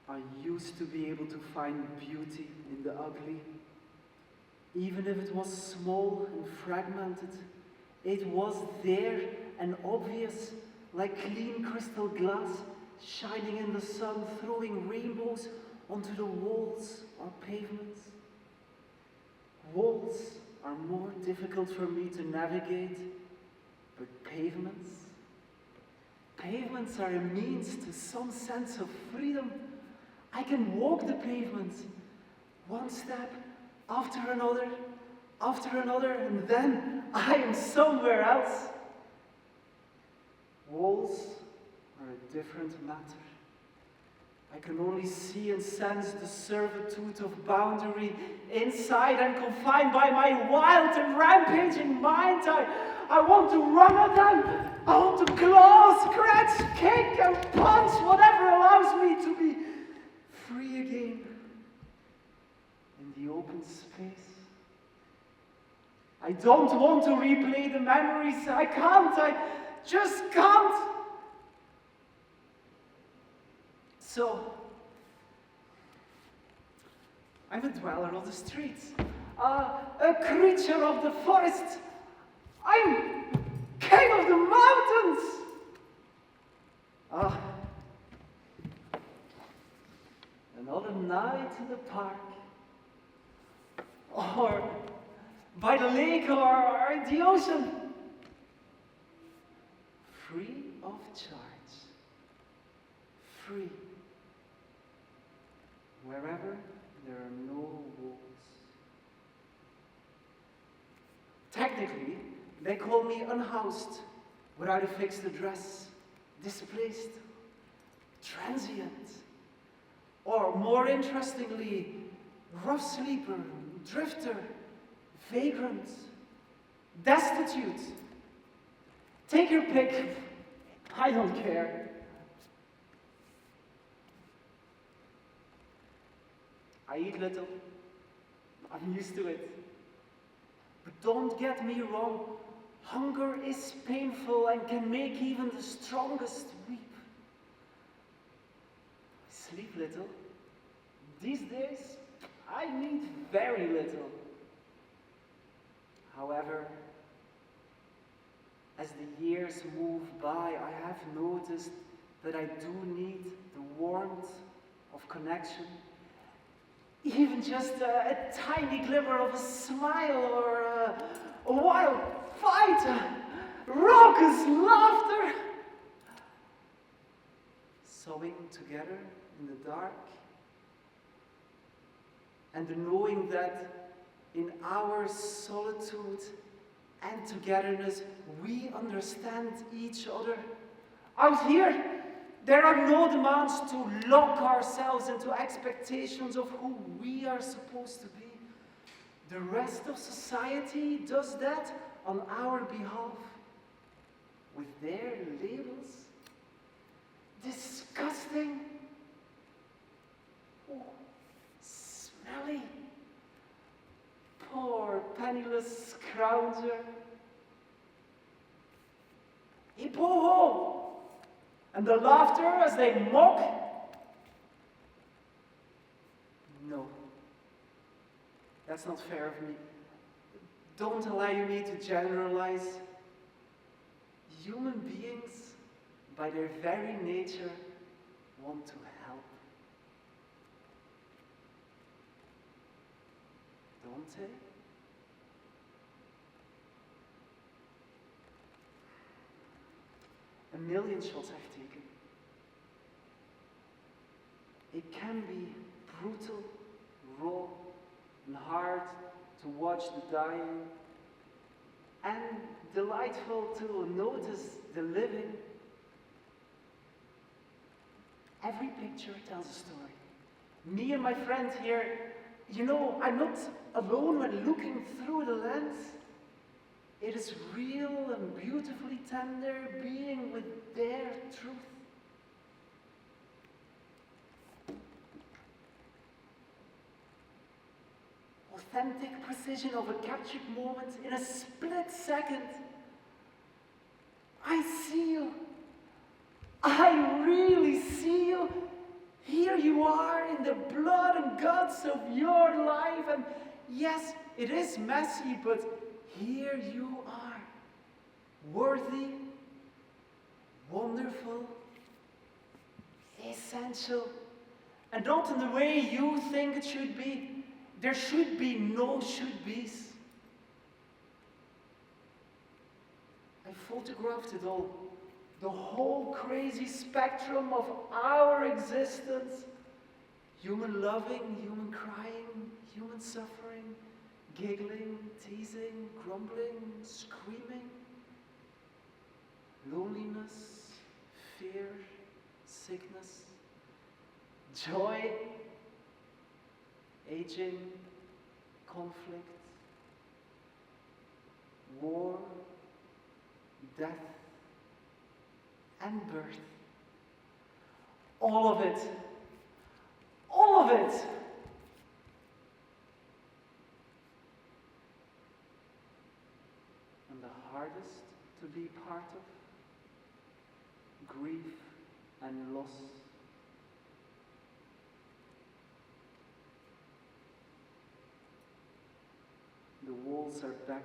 I used to be able to find beauty in the ugly. Even if it was small and fragmented, it was there and obvious, like clean crystal glass shining in the sun, throwing rainbows onto the walls or pavements. Walls are more difficult for me to navigate, but pavements are a means to some sense of freedom. I can walk the pavements, one step after another, and then I am somewhere else. Walls are a different matter. I can only see and sense the servitude of boundary inside and confined by my wild and rampaging mind. I want to run at them. I want to claw, scratch, kick, and punch, whatever allows me to be free again in the open space. I don't want to replay the memories. I can't. I just can't. So, I'm a dweller of the streets, a creature of the forest. I'm king of the mountains. Another night in the park, or by the lake, or in the ocean, free of charge, free. Wherever there are no walls. Technically, they call me unhoused, without a fixed address, displaced, transient, or more interestingly, rough sleeper, drifter, vagrant, destitute. Take your pick, I don't care. I eat little, I'm used to it. But don't get me wrong, hunger is painful and can make even the strongest weep. I sleep little. These days, I need very little. However, as the years move by, I have noticed that I do need the warmth of connection. Even just a tiny glimmer of a smile or a wild fight, raucous laughter. Sobbing together in the dark. And the knowing that in our solitude and togetherness, we understand each other. Out here, there are no demands to lock ourselves into expectations of who we are supposed to be. The rest of society does that on our behalf, with their labels. Disgusting. Oh, smelly. Poor penniless scrounger. Ipoho! And the laughter as they mock? No. That's not fair of me. Don't allow me to generalize. Human beings, by their very nature, want to help. Don't they? A million shots I've taken. It can be brutal, raw, and hard to watch the dying, and delightful to notice the living. Every picture tells a story. Me and my friend here, you know, I'm not alone when looking through the lens. It is real and beautifully tender, being with their truth. Authentic precision of a captured moment in a split second. I see you. I really see you Here you are in the blood and guts of your life, and yes, it is messy, but here you are, worthy, wonderful, essential, and not in the way you think it should be. There should be no should-bes. I photographed it all, the whole crazy spectrum of our existence. Human loving, human crying, human suffering, giggling, teasing, grumbling, screaming, loneliness, fear, sickness, joy, aging, conflict, war, death, and birth. All of it. All of it. And the hardest to be part of? Grief and loss. The walls are back